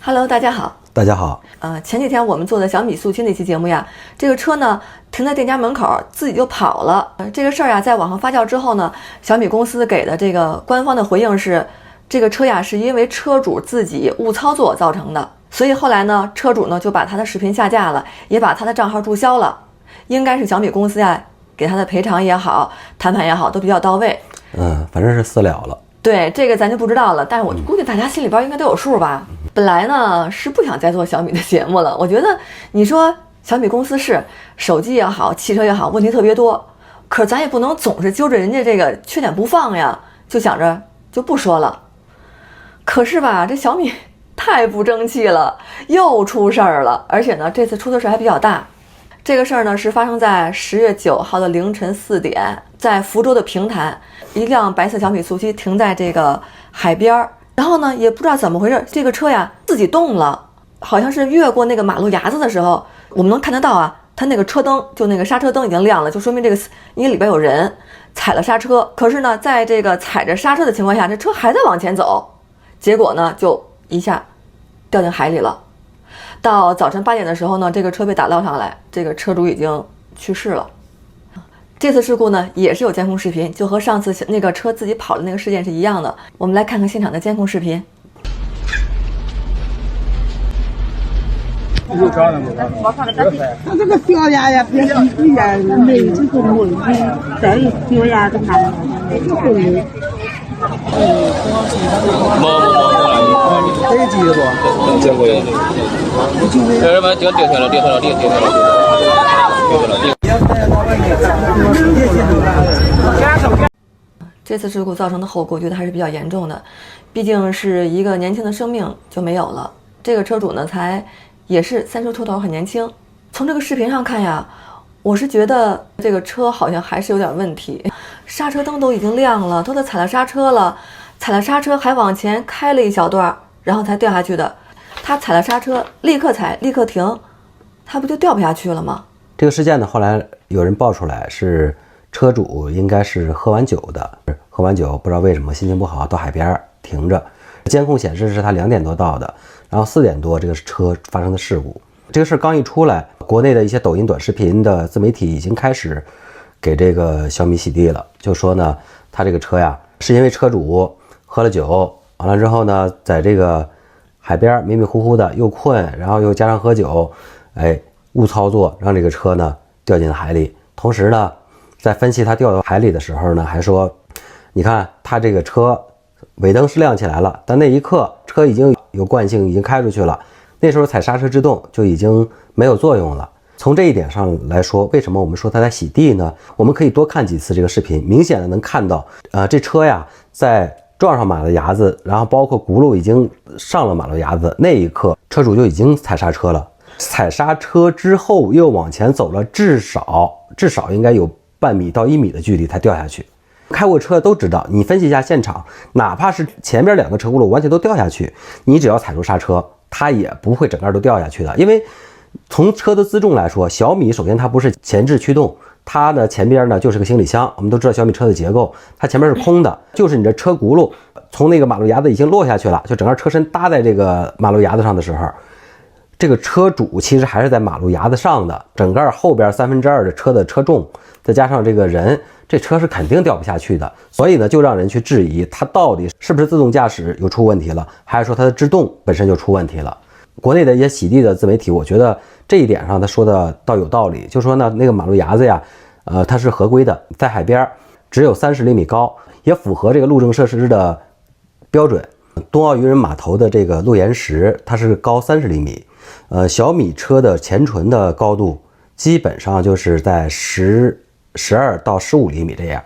Hello， 大家好。大家好。前几天我们做的小米速七那期节目呀，这个车呢停在店家门口自己就跑了。这个事儿呀，在网上发酵之后呢，小米公司给的这个官方的回应是，这个车呀是因为车主自己误操作造成的。所以后来呢，车主呢就把他的视频下架了，也把他的账号注销了。应该是小米公司呀给他的赔偿也好，谈判也好，都比较到位。反正是私了了。对，这个咱就不知道了，但是我估计大家心里边应该都有数吧。本来呢是不想再做小米的节目了，我觉得你说小米公司是手机也好，汽车也好，问题特别多，可咱也不能总是揪着人家这个缺点不放呀，就想着就不说了。可是吧，这小米太不争气了，又出事儿了，而且呢这次出的事还比较大。这个事儿呢是发生在10月9号的凌晨4点，在福州的平潭，一辆白色小米速七停在这个海边，然后呢也不知道怎么回事，这个车呀自己动了，好像是越过那个马路牙子的时候，我们能看得到啊，它那个车灯就那个刹车灯已经亮了，就说明这个应该里边有人踩了刹车。可是呢在这个踩着刹车的情况下，这车还在往前走，结果呢就一下掉进海里了。到早晨8点的时候呢，这个车被打捞上来，这个车主已经去世了。这次事故呢也是有监控视频，就和上次那个车自己跑的那个事件是一样的。我们来看看现场的监控视频。他这个掉牙呀，别一呀，没这个问题，再掉牙的看，这个没。这几个这个有。这什么掉下来了，掉下来了。这次事故造成的后果，我觉得还是比较严重的，毕竟是一个年轻的生命就没有了。这个车主呢，也是30出头，很年轻。从这个视频上看呀，我是觉得这个车好像还是有点问题，刹车灯都已经亮了，都踩了刹车了，踩了刹车还往前开了一小段，然后才掉下去的。他踩了刹车，立刻踩，立刻停，他不就掉不下去了吗？这个事件呢，后来有人爆出来是车主应该是喝完酒的，喝完酒不知道为什么心情不好，到海边停着。监控显示是他2点多到的，然后4点多这个车发生的事故。这个事刚一出来，国内的一些抖音短视频的自媒体已经开始给这个小米洗地了，就说呢，他这个车呀是因为车主喝了酒，完了之后呢，在这个海边迷迷糊糊的又困，然后又加上喝酒，误操作让这个车呢掉进了海里。同时呢，在分析他掉到海里的时候呢，还说，你看他这个车尾灯是亮起来了，但那一刻车已经有惯性，已经开出去了，那时候踩刹车制动就已经没有作用了。从这一点上来说，为什么我们说他在洗地呢？我们可以多看几次这个视频，明显的能看到，这车呀在撞上马路牙子，然后包括轱辘已经上了马路牙子，那一刻车主就已经踩刹车了。踩刹车之后又往前走了至少应该有半米到1米的距离才掉下去。开过车都知道，你分析一下现场，哪怕是前边2个车轱辘完全都掉下去，你只要踩住刹车，它也不会整个都掉下去的。因为从车的自重来说，小米首先它不是前置驱动，它的前边呢就是个行李箱。我们都知道小米车的结构，它前面是空的，就是你的车轱辘从那个马路牙子已经落下去了，就整个车身搭在这个马路牙子上的时候，这个车主其实还是在马路牙子上的，整个后边2/3的车的车重，再加上这个人，这车是肯定掉不下去的。所以呢，就让人去质疑它到底是不是自动驾驶有出问题了，还是说它的制动本身就出问题了。国内的一些洗地的自媒体，我觉得这一点上他说的倒有道理，就说呢，那个马路牙子呀，它是合规的，在海边只有30厘米高，也符合这个路政设施的标准。冬奥渔人码头的这个路岩石，它是高30厘米。小米车的前唇的高度基本上就是在12到15厘米这样，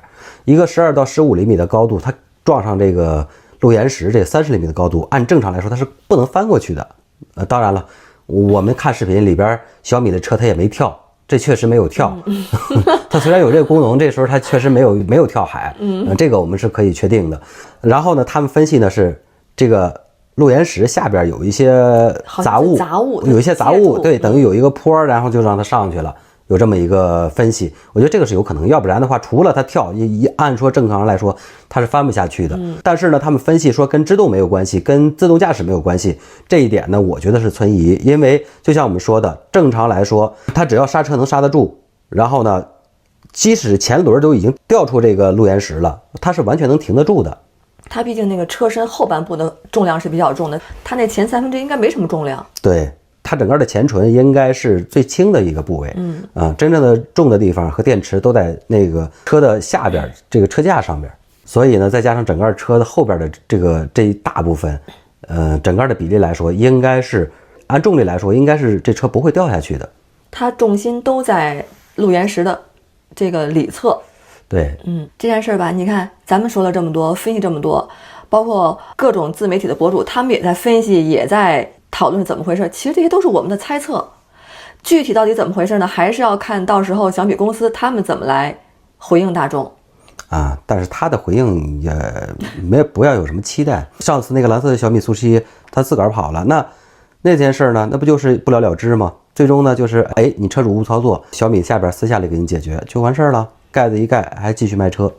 一个12到15厘米的高度，它撞上这个路岩石，这30厘米的高度，按正常来说它是不能翻过去的。当然了，我们看视频里边小米的车它也没跳，这确实没有跳。它虽然有这个功能，这时候它确实没有跳海，这个我们是可以确定的。然后呢，他们分析呢是这个路岩石下边有一些杂物，有一些杂物，对，等于有一个坡，然后就让它上去了。有这么一个分析，我觉得这个是有可能，要不然的话，除了它跳，按说正常来说它是翻不下去的。但是呢，他们分析说跟制动没有关系，跟自动驾驶没有关系，这一点呢，我觉得是存疑，因为就像我们说的，正常来说，它只要刹车能刹得住，然后呢，即使前轮都已经掉出这个路岩石了，它是完全能停得住的。它毕竟那个车身后半部的重量是比较重的，它那前3分之一应该没什么重量。对，它整个的前唇应该是最轻的一个部位。真正的重的地方和电池都在那个车的下边，这个车架上边。所以呢，再加上整个车的后边的这一大部分，整个的比例来说，应该是按重力来说，应该是这车不会掉下去的。它重心都在路岩石的这个里侧。对，这件事儿吧，你看咱们说了这么多，分析这么多，包括各种自媒体的博主，他们也在分析，也在讨论怎么回事。其实这些都是我们的猜测，具体到底怎么回事呢？还是要看到时候小米公司他们怎么来回应大众啊。但是他的回应也不要有什么期待。上次那个蓝色的小米速7，他自个儿跑了，那件事呢，那不就是不了了之吗？最终呢，就是你车主误操作，小米下边私下里给你解决就完事儿了。盖子一盖，还继续卖车，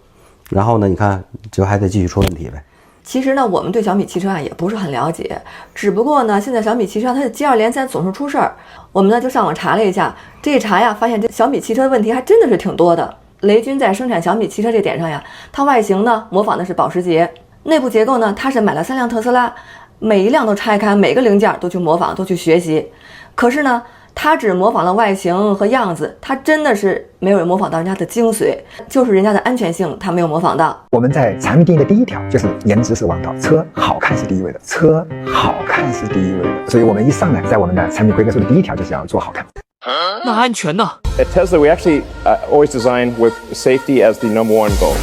然后呢，你看就还得继续出问题呗。其实呢，我们对小米汽车啊也不是很了解，只不过呢，现在小米汽车它的接二连三总是出事儿，我们呢就上网查了一下，这一查呀，发现这小米汽车的问题还真的是挺多的。雷军在生产小米汽车这点上呀，它外形呢模仿的是保时捷，内部结构呢，它是买了3辆特斯拉，每一辆都拆开，每个零件都去模仿，都去学习，可是呢，他只模仿了外形和样子，他真的是没有模仿到人家的精髓，就是人家的安全性他没有模仿到。我们在产品定义的第一条就是颜值是王道，车好看是第一位的，车好看是第一位的，所以我们一上来在我们的产品规格书的第一条就是要做好看。那安全呢？ At Tesla, we actually always design with safety as the #1 goal.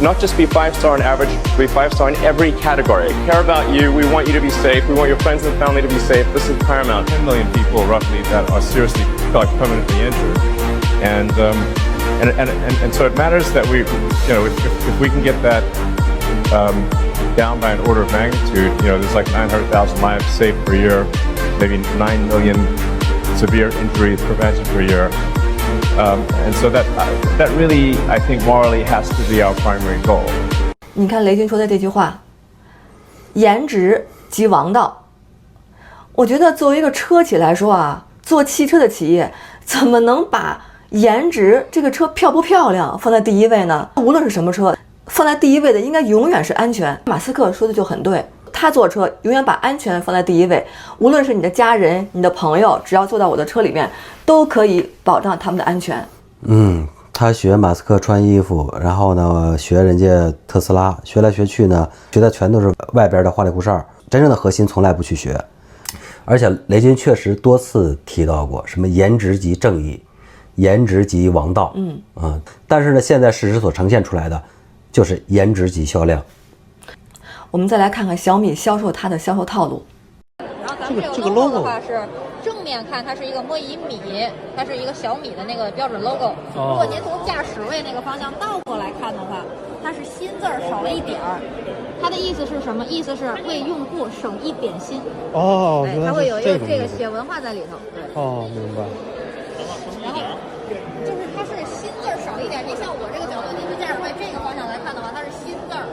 Not just be 5-star on average, be 5-star in every category. We care about you. We want you to be safe. We want your friends and family to be safe. This is paramount. 10 million people roughly that are seriously, permanently injured, and so it matters that we, if we can get that down by an order of magnitude, there's like 900,000 lives saved per year, maybe 9 million severe injuries prevented per year. And so that really, I think, morally has to be our primary goal. 你看雷军说的这句话，颜值即王道。我觉得作为一个车企来说啊，做汽车的企业怎么能把颜值这个车漂不漂亮放在第一位呢？无论是什么车，放在第一位的应该永远是安全。马斯克说的就很对，他做车永远把安全放在第一位，无论是你的家人、你的朋友，只要坐到我的车里面，都可以保障他们的安全。他学马斯克穿衣服，然后呢学人家特斯拉，学来学去呢，学的全都是外边的花里胡哨，真正的核心从来不去学。而且雷军确实多次提到过什么颜值即正义，颜值即王道。但是呢，现在事实所呈现出来的就是颜值即销量。我们再来看看小米销售它的销售套路。然后咱们这个 logo 的话是正面看它是一个摸一米，它是一个小米的那个标准 logo。如果您从驾驶位那个方向倒过来看的话，它是新字儿少了一点儿。它的意思是什么？意思是为用户省一点心。哦，对，它会有一个这个写文化在里头。对。哦，明白。然后就是它是新字儿少一点。你像我这个角度，您从驾驶位这个方向来看的话，它是新字儿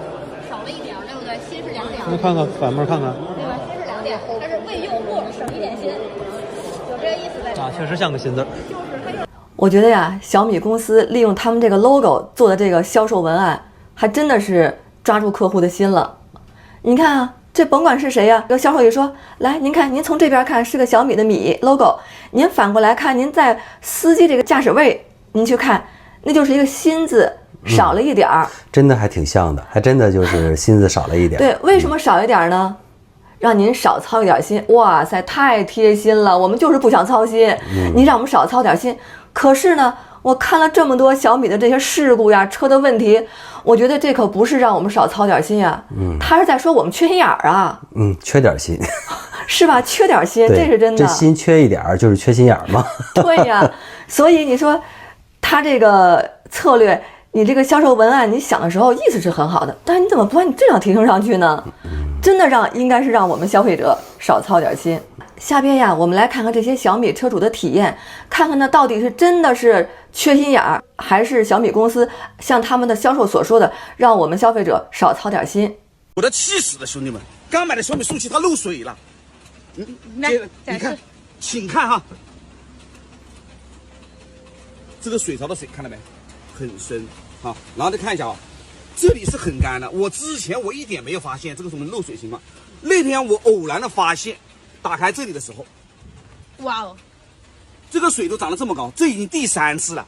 少了一点，对不对？新是2点。你看看反面看看。对吧？新是2点，它是为用户省一点心，有这个意思在里头。确实像个新字。我觉得呀，小米公司利用他们这个 logo 做的这个销售文案，还真的是抓住客户的心了。你看啊，这甭管是谁呀，这个销售一说，来，您看，您从这边看是个小米的米 logo， 您反过来看，您在司机这个驾驶位，您去看，那就是一个新字少了一点儿。真的还挺像的，还真的就是心字少了一点。对，为什么少一点呢？让您少操一点心。哇塞，太贴心了，我们就是不想操心，你让我们少操点心。可是呢，我看了这么多小米的这些事故呀、车的问题，我觉得这可不是让我们少操点心呀，他是在说我们缺心眼儿啊。缺点心，是吧？缺点心，这是真的。这心缺一点就是缺心眼儿嘛。对呀，所以你说他这个策略，你这个销售文案，你想的时候意思是很好的，但是你怎么不把你质量提升上去呢？真的应该是让我们消费者少操点心。下边呀，我们来看看这些小米车主的体验，看看那到底是真的是缺心眼儿，还是小米公司像他们的销售所说的，让我们消费者少操点心。我都气死了，兄弟们！刚买的小米速七它漏水了，你看，请看哈，这个水槽的水看到没？很深啊，然后再看一下啊，这里是很干的。我之前我一点没有发现这个什么漏水情况，那天我偶然的发现。打开这里的时候，哇哦，这个水都涨得这么高，这已经第3次了。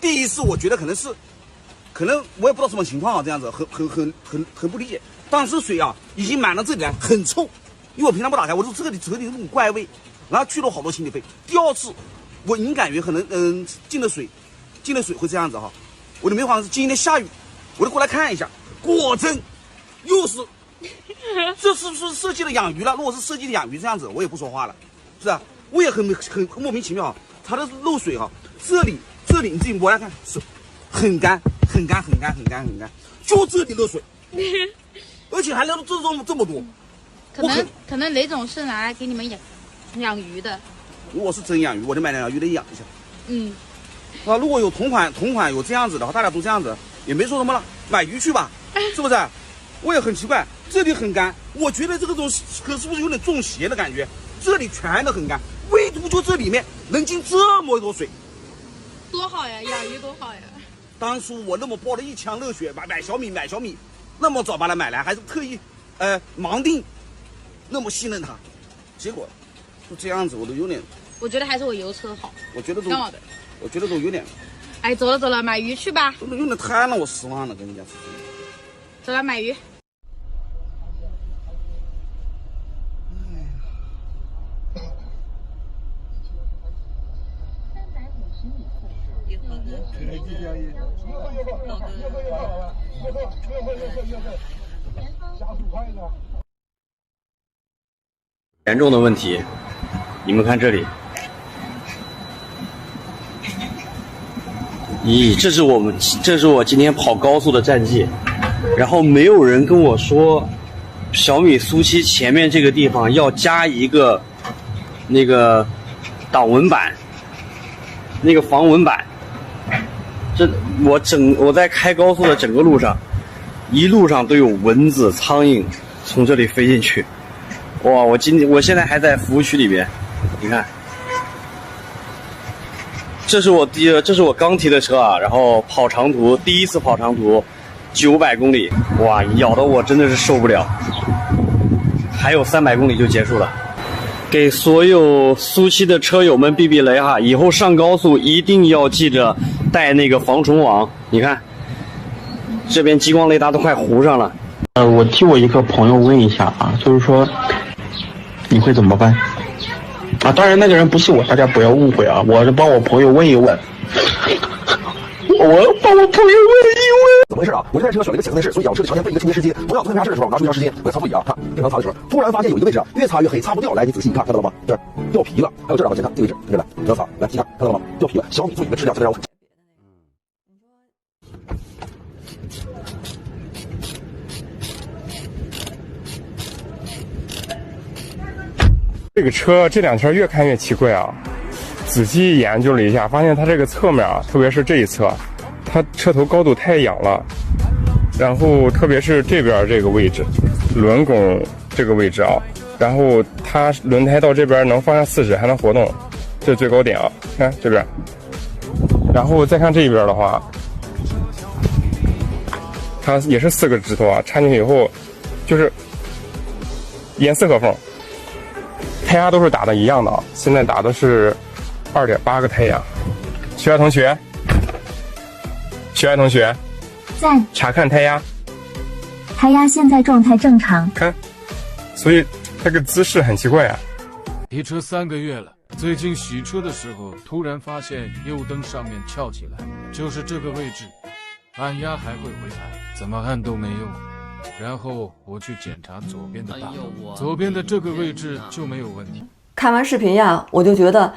第一次我觉得可能我也不知道什么情况啊，这样子很不理解。当时水啊已经满到这里来，很臭，因为我平常不打开，我说这里那种怪味，然后去了好多清理费。第2次我已经感觉可能进了水会这样子哈，我就没想到今天下雨，我就过来看一下，果真又是。这是不是设计的养鱼了？如果是设计的养鱼这样子，我也不说话了，是吧？我也很莫名其妙啊，它的漏水哈，这里你自己摸来看，是很干，就这里漏水，而且还漏这么多。可能雷总是拿来给你们养鱼的。如果是真养鱼，我就买两鱼得养一下。啊，如果有同款有这样子的话，大家都这样子，也没说什么了，买鱼去吧，是不是？我也很奇怪，这里很干，我觉得这个东西可是不是有点中邪的感觉？这里全都很干，唯独就这里面能进这么多水，多好呀，养鱼多好呀！当初我那么抱着一腔热血买小米，那么早把它买来，还是特意盲定，那么信任它，结果就这样子，我都有点。我觉得还是我油车好。我觉得都有点。哎，走了，买鱼去吧。都有点太让我失望了，跟人家说。走了，买鱼。严重的问题，你们看这里，咦，这是我今天跑高速的战绩，然后没有人跟我说，小米苏7前面这个地方要加一个那个挡蚊板，那个防蚊板。我在开高速的整个路上，一路上都有蚊子、苍蝇从这里飞进去。哇！我现在还在服务区里边，你看，这是我刚提的车啊，然后跑长途，第一次跑长途，900公里，哇，咬得我真的是受不了。还有300公里就结束了，给所有苏7的车友们避避雷哈，以后上高速一定要记着带那个防虫网。你看，这边激光雷达都快糊上了。我替我一个朋友问一下啊，就是说。你会怎么办？啊，当然那个人不是我，大家不要误会啊，我是帮我朋友问一问。我帮我朋友问一问。怎么回事啊？我这台车选了一个浅色内饰，所以车的条件被一个清洁湿巾。我要做擦拭的时候，拿出一条湿巾，我在擦座椅啊，看经常擦的时候，突然发现有一个位置啊，越擦越黑，擦不掉。来，你仔细一看，看到了吗？这儿掉皮了。还有这儿往前看，这个位置，这来，不要擦，来，细看，看到了吗？掉皮了。小米座椅的质量真的让我很。这个车这2天越看越奇怪啊！仔细研究了一下，发现它这个侧面啊，特别是这一侧，它车头高度太仰了。然后特别是这边这个位置，轮拱这个位置啊，然后它轮胎到这边能放下4指，还能活动，这是最高点啊！看这边，然后再看这边的话，它也是4个指头啊，插进去以后，就是严丝合缝。胎压都是打的一样的啊，现在打的是2.8个胎压。学爱同学，在查看胎压。胎压现在状态正常。看，所以这个姿势很奇怪啊。提车3个月了，最近洗车的时候，突然发现右灯上面翘起来，就是这个位置，按压还会回弹，怎么按都没用。然后我去检查左边的大灯，左边的这个位置就没有问题。看完视频呀，我就觉得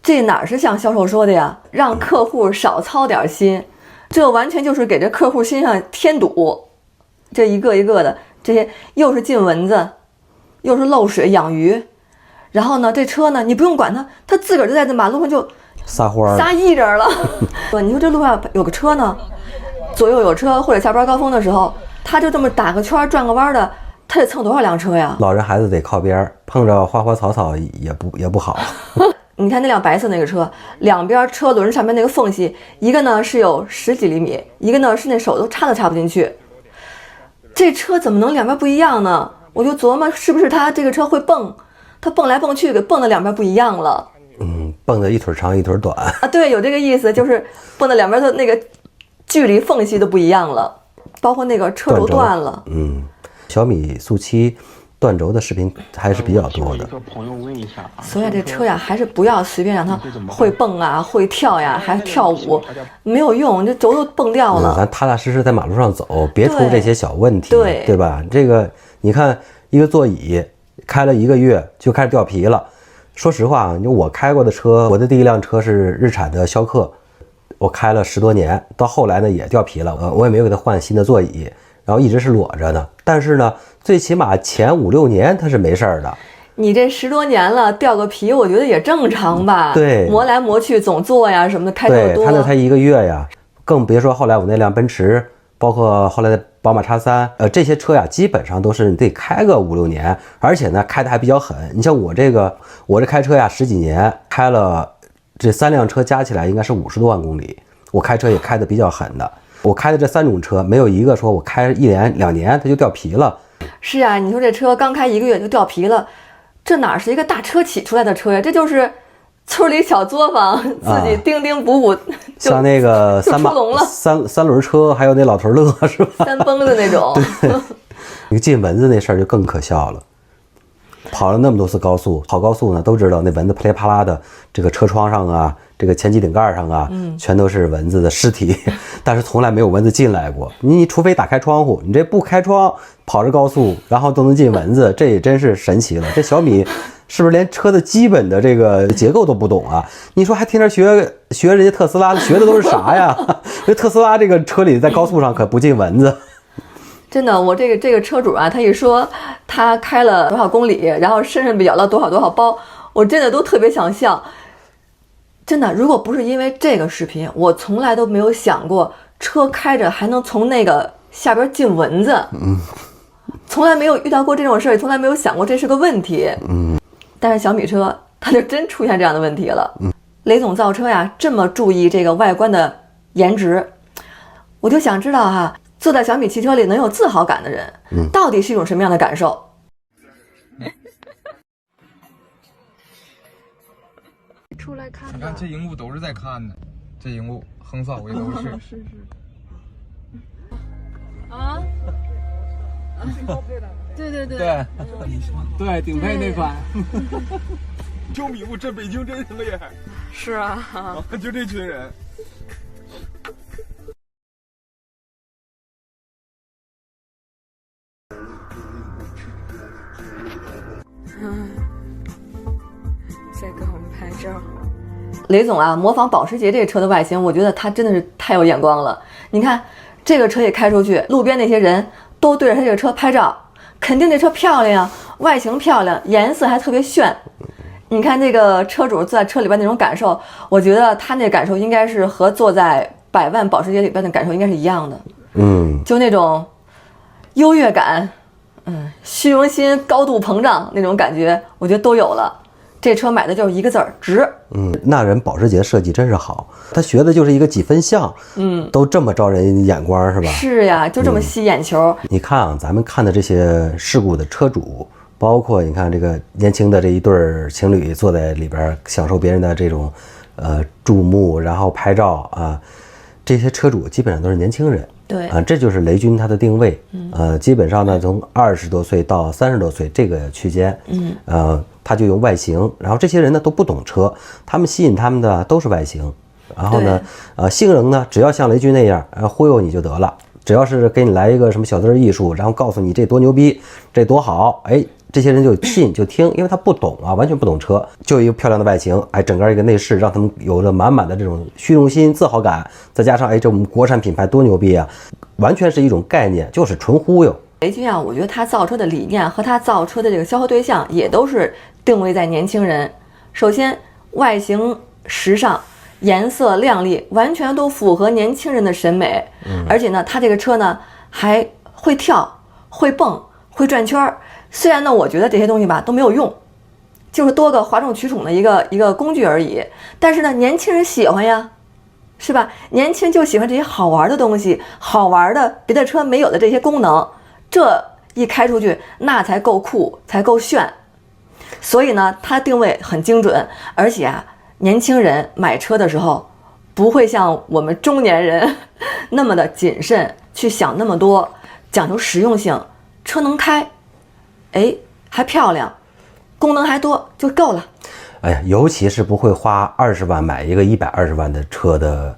这哪是像销售说的呀，让客户少操点心，这完全就是给这客户心上添堵。这一个一个的，这些又是进蚊子，又是漏水养鱼，然后呢，这车呢，你不用管它，它自个儿就在这马路上就撒欢儿撒一人了。你说这路上有个车呢，左右有车或者下班高峰的时候，他就这么打个圈转个弯的，他得蹭多少辆车呀？老人孩子得靠边，碰着花花草草也不好。你看那辆白色那个车，两边车轮上面那个缝隙，一个呢是有10几厘米，一个呢是那手都插不进去。这车怎么能两边不一样呢？我就琢磨是不是他这个车会蹦，他蹦来蹦去，给蹦的两边不一样了。蹦的一腿长一腿短啊，对，有这个意思，就是蹦的两边的那个距离缝隙都不一样了，包括那个车轴断了。小米速7断轴的视频还是比较多的。所以这车呀，还是不要随便让它会蹦啊、会跳呀，还跳舞，没有用，这轴都蹦掉了。咱踏踏实实在马路上走，别出这些小问题，对吧？这个你看，一个座椅开了1个月就开始掉皮了。说实话，我开过的车，我的第一辆车是日产的逍客，我开了10多年，到后来呢也掉皮了，我也没有给它换新的座椅，然后一直是裸着的。但是呢，最起码前5、6年它是没事儿的。你这10多年了，掉个皮，我觉得也正常吧？对，磨来磨去总坐呀什么的，开这么多。对，它那才1个月呀，更别说后来我那辆奔驰，包括后来的宝马 X3，这些车呀，基本上都是你得开个5、6年，而且呢开的还比较狠。你像我这开车呀10几年，开了这3辆车加起来应该是50多万公里，我开车也开的比较狠的。我开的这3种车，没有一个说我开1年2年它就掉皮了。是啊，你说这车刚开1个月就掉皮了，这哪是一个大车企出来的车呀？这就是村里小作坊自己叮叮补补，像那个三轮车，还有那老头乐是吧？三蹦子那种。对，那个进蚊子那事儿就更可笑了。跑了那么多次高速，跑高速呢都知道那蚊子噼里啪啦的，这个车窗上啊，这个前机顶盖上啊，全都是蚊子的尸体，但是从来没有蚊子进来过。你除非打开窗户，你这不开窗跑着高速，然后都能进蚊子，这也真是神奇了。这小米是不是连车的基本的这个结构都不懂啊？你说还天天学人家特斯拉，学的都是啥呀？这特斯拉这个车里在高速上可不进蚊子。真的，我这个车主啊，他一说他开了多少公里，然后身上咬了多少包，我真的都特别想笑。真的，如果不是因为这个视频，我从来都没有想过车开着还能从那个下边进蚊子。从来没有遇到过这种事儿，从来没有想过这是个问题。但是小米车它就真出现这样的问题了。雷总造车呀，这么注意这个外观的颜值，我就想知道哈，坐在小米汽车里能有自豪感的人，到底是一种什么样的感受？出来看，你看这荧幕都是在看的，这荧幕横扫的都是。是。啊？对。对，顶配那款。小米雾这北京真是厉害。是啊。就这群人。在给我们拍照。雷总啊，模仿保时捷这个车的外形，我觉得他真的是太有眼光了。你看这个车一开出去，路边那些人都对着他这个车拍照，肯定这车漂亮，外形漂亮，颜色还特别炫。你看这个车主坐在车里边那种感受，我觉得他那感受应该是和坐在100万保时捷里边的感受应该是一样的。就那种优越感，虚荣心高度膨胀那种感觉，我觉得都有了。这车买的就是一个字儿，值。那人保时捷设计真是好，他学的就是一个几分像，都这么招人眼光是吧？是呀，就这么吸眼球。你看啊，咱们看的这些事故的车主，包括你看这个年轻的这一对情侣坐在里边享受别人的这种注目，然后拍照啊，这些车主基本上都是年轻人。对啊，这就是雷军他的定位。基本上呢，从20多岁到30多岁这个区间，他就用外形，然后这些人呢都不懂车，他们吸引他们的都是外形，然后呢，性能呢只要像雷军那样，忽悠你就得了，只要是给你来一个什么小字艺术，然后告诉你这多牛逼，这多好，哎，这些人就信就听，因为他不懂啊，完全不懂车，就一个漂亮的外形，哎，整个一个内饰让他们有了满满的这种虚荣心、自豪感，再加上哎，这我们国产品牌多牛逼啊，完全是一种概念，就是纯忽悠。雷军啊，我觉得他造车的理念和他造车的这个销售对象也都是定位在年轻人。首先，外形时尚，颜色亮丽，完全都符合年轻人的审美。而且呢，它这个车呢还会跳、会蹦、会转圈。虽然呢，我觉得这些东西吧都没有用，就是多个哗众取宠的一个工具而已。但是呢，年轻人喜欢呀，是吧？年轻人就喜欢这些好玩的东西，好玩的别的车没有的这些功能，这一开出去那才够酷，才够炫。所以呢，它定位很精准，而且啊，年轻人买车的时候不会像我们中年人那么的谨慎，去想那么多，讲究实用性，车能开，哎，还漂亮，功能还多，就够了。哎呀，尤其是不会花20万买一个120万的车的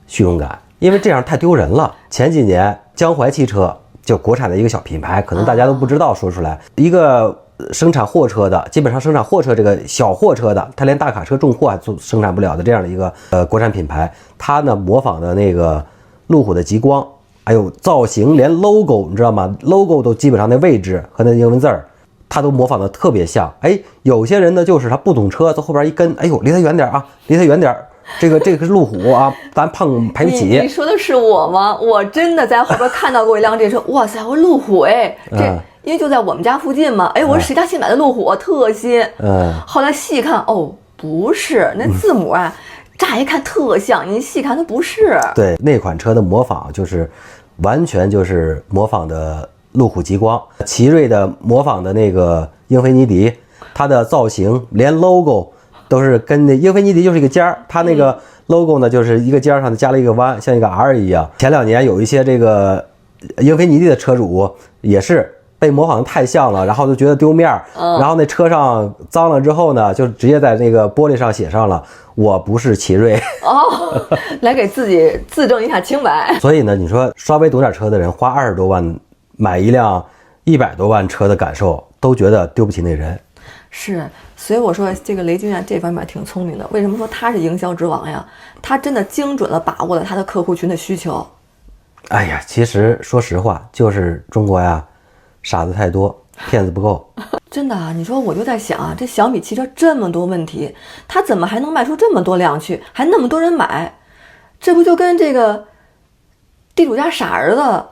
虚荣感，因为这样太丢人了。前几年江淮汽车就国产的一个小品牌，可能大家都不知道，说出来一个生产货车的，基本上生产货车这个小货车的，它连大卡车重货还生产不了的这样的一个国产品牌，它呢模仿的那个路虎的极光，还有造型，连 logo 你知道吗 ？logo 都基本上那位置和那英文字儿，它都模仿的特别像。哎，有些人呢就是他不懂车，在后边一跟，哎呦，离他远点啊，离他远点。这个是路虎啊，咱胖赔不起。你说的是我吗？我真的在后边看到过一辆这车，哇塞，我路虎哎，这。因为就在我们家附近嘛，哎，我说谁家新买的路虎，特新。后来细看，哦，不是，那字母啊，乍一看特像，你细看它不是。对，那款车的模仿就是完全就是模仿的路虎极光，奇瑞的模仿的那个英菲尼迪，它的造型连 logo 都是跟那英菲尼迪就是一个尖儿，它那个 logo 呢就是一个尖上加了一个弯，像一个 R 一样。前2年有一些这个英菲尼迪的车主也是被模仿的太像了，然后就觉得丢面儿，然后那车上脏了之后呢，就直接在那个玻璃上写上了我不是奇瑞哦，来给自己自证一下清白。所以呢，你说稍微懂点车的人花20多万买一辆100多万车的感受，都觉得丢不起那人。是，所以我说这个雷军啊，这方面挺聪明的。为什么说他是营销之王呀？他真的精准地把握了他的客户群的需求。哎呀，其实说实话，就是中国呀，傻子太多，骗子不够。真的啊，你说我就在想啊，这小米汽车这么多问题，它怎么还能卖出这么多辆去，还那么多人买？这不就跟这个地主家傻儿子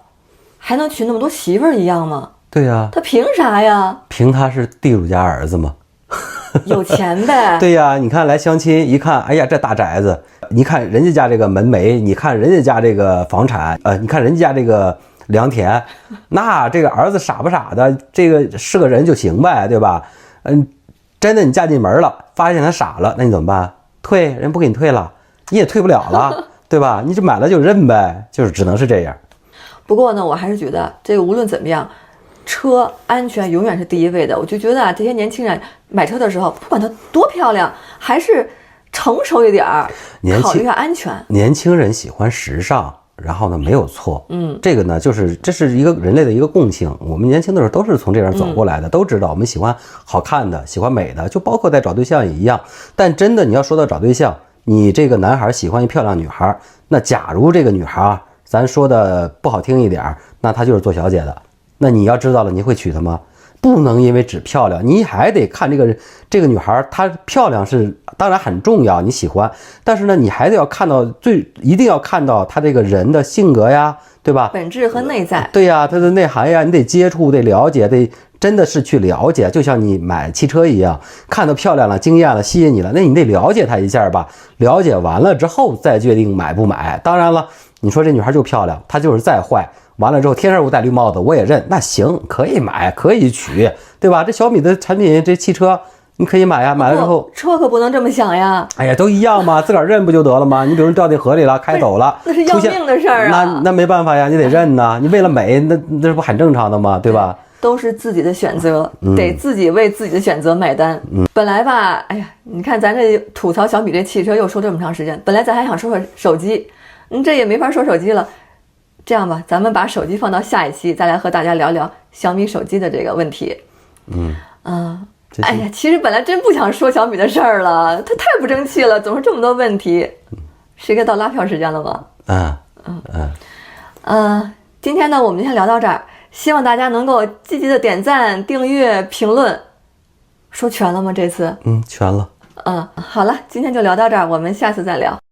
还能娶那么多媳妇儿一样吗？对呀，他凭啥呀？凭他是地主家儿子吗？有钱呗。对呀，你看来相亲一看，哎呀，这大宅子，你看人家家这个门楣，你看人家家这个房产，你看人家这个良田，那这个儿子傻不傻的，这个是个人就行呗，对吧？真的你嫁进门了，发现他傻了，那你怎么办？退，人不给你退了，你也退不了了，对吧？你这买了就认呗，就是只能是这样。不过呢，我还是觉得这个无论怎么样，车安全永远是第一位的。我就觉得啊，这些年轻人买车的时候，不管它多漂亮，还是成熟一点儿，考虑一下安全。年轻人喜欢时尚，然后呢没有错，这个呢就是这是一个人类的一个共性。我们年轻的时候都是从这样走过来的，都知道我们喜欢好看的，喜欢美的，就包括在找对象也一样。但真的你要说到找对象，你这个男孩喜欢一漂亮女孩，那假如这个女孩，咱说的不好听一点，那她就是做小姐的，那你要知道了，你会娶她吗？不能因为只漂亮，你还得看这个女孩，她漂亮是当然很重要，你喜欢，但是呢，你还得要看到一定要看到她这个人的性格呀，对吧？本质和内在。对呀，她的内涵呀，你得接触，得了解，得真的是去了解，就像你买汽车一样，看到漂亮了、惊艳了、吸引你了，那你得了解她一下吧。了解完了之后再决定买不买。当然了，你说这女孩就漂亮，她就是再坏。完了之后，天生我戴绿帽子，我也认，那行，可以买，可以取，对吧？这小米的产品，这汽车你可以买呀，买了之后，车可不能这么想呀。哎呀，都一样嘛，自个儿认不就得了吗？你比如掉进河里了，开走了，那是要命的事儿啊。那没办法呀，你得认呐。你为了美，那不很正常的吗？对吧？都是自己的选择，得自己为自己的选择买单。本来吧，哎呀，你看咱这吐槽小米这汽车又说这么长时间，本来咱还想说说手机，这也没法说手机了。这样吧，咱们把手机放到下一期，再来和大家聊聊小米手机的这个问题。哎呀，其实本来真不想说小米的事儿了，他太不争气了，总是这么多问题。是该到拉票时间了吗？今天呢，我们就先聊到这儿，希望大家能够积极的点赞、订阅、评论、说全了吗？这次？全了。好了，今天就聊到这儿，我们下次再聊。